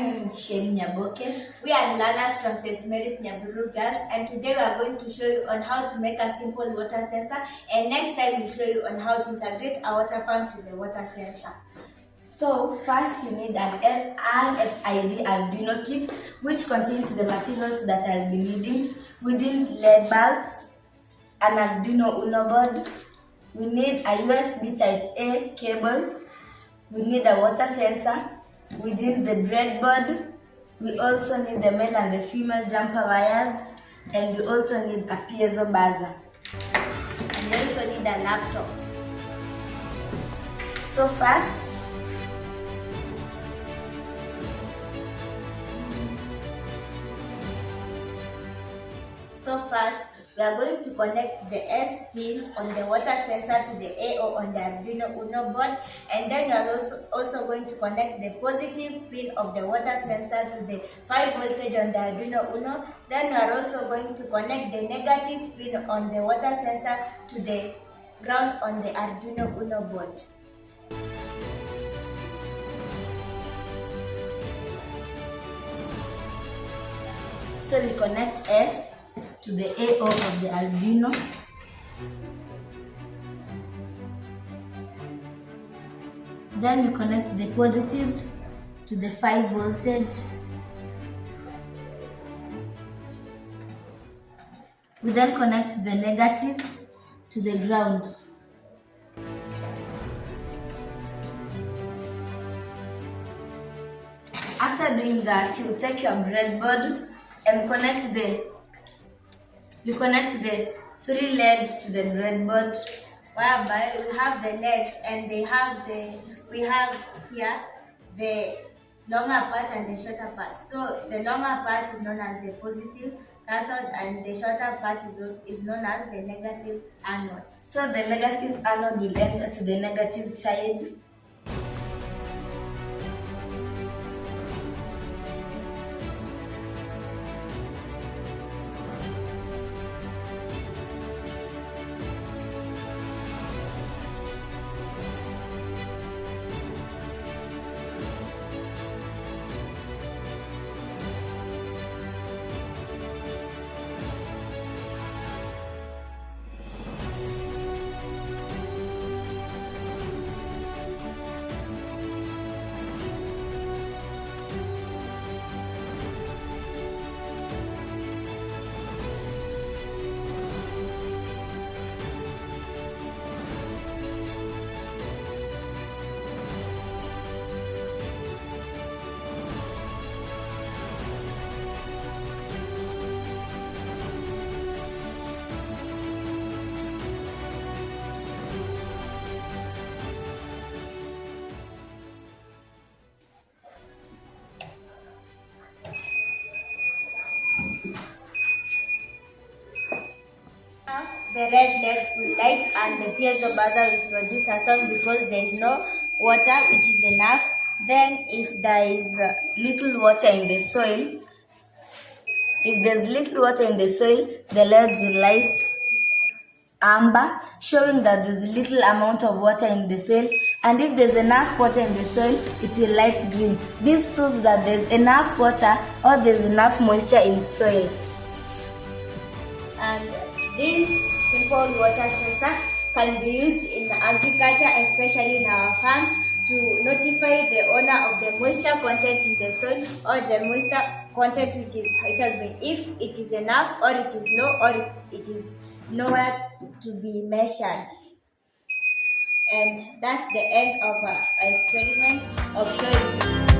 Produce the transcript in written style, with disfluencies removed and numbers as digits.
name is Shane Nyaboke. We are learners from St. Mary's Nyaburu Girls, and today we are going to show you on how to make a simple water sensor, and next time we'll show you on how to integrate a water pump to the water sensor. So first you need an RFID arduino kit which contains the materials that I'll be needing. We need LED bulbs, an Arduino Uno board, we need a USB type A cable, we need a water sensor, we need the breadboard, we also need the male and the female jumper wires, and we also need a piezo buzzer. And we also need a laptop. So first, we are going to connect the S pin on the water sensor to the AO on the Arduino Uno board, and then we are also going to connect the positive pin of the water sensor to the 5 voltage on the Arduino Uno. Then we are also going to connect the negative pin on the water sensor to the ground on the Arduino Uno board. So we connect S to the AO of the Arduino. Then we connect the positive to the 5 voltage. We then connect the negative to the ground. After doing that, you take your breadboard and connect the 3 LEDs to the breadboard. Whereby we have the LEDs, and we have here the longer part and the shorter part. So the longer part is known as the positive cathode, and the shorter part is known as the negative anode. So the negative anode will enter to the negative side. The red LED will light and the piezo buzzer will produce a sound because there is no water, which is enough. Then if there is little water in the soil, the LEDs will light amber, showing that there is little amount of water in the soil, and if there is enough water in the soil, it will light green. This proves that there is enough water or there is enough moisture in the soil. And this simple water sensor can be used in agriculture, especially in our farms, to notify the owner of the moisture content in the soil or the moisture content which has been, if it is enough or it is low or it is nowhere to be measured. And that's the end of our experiment of showing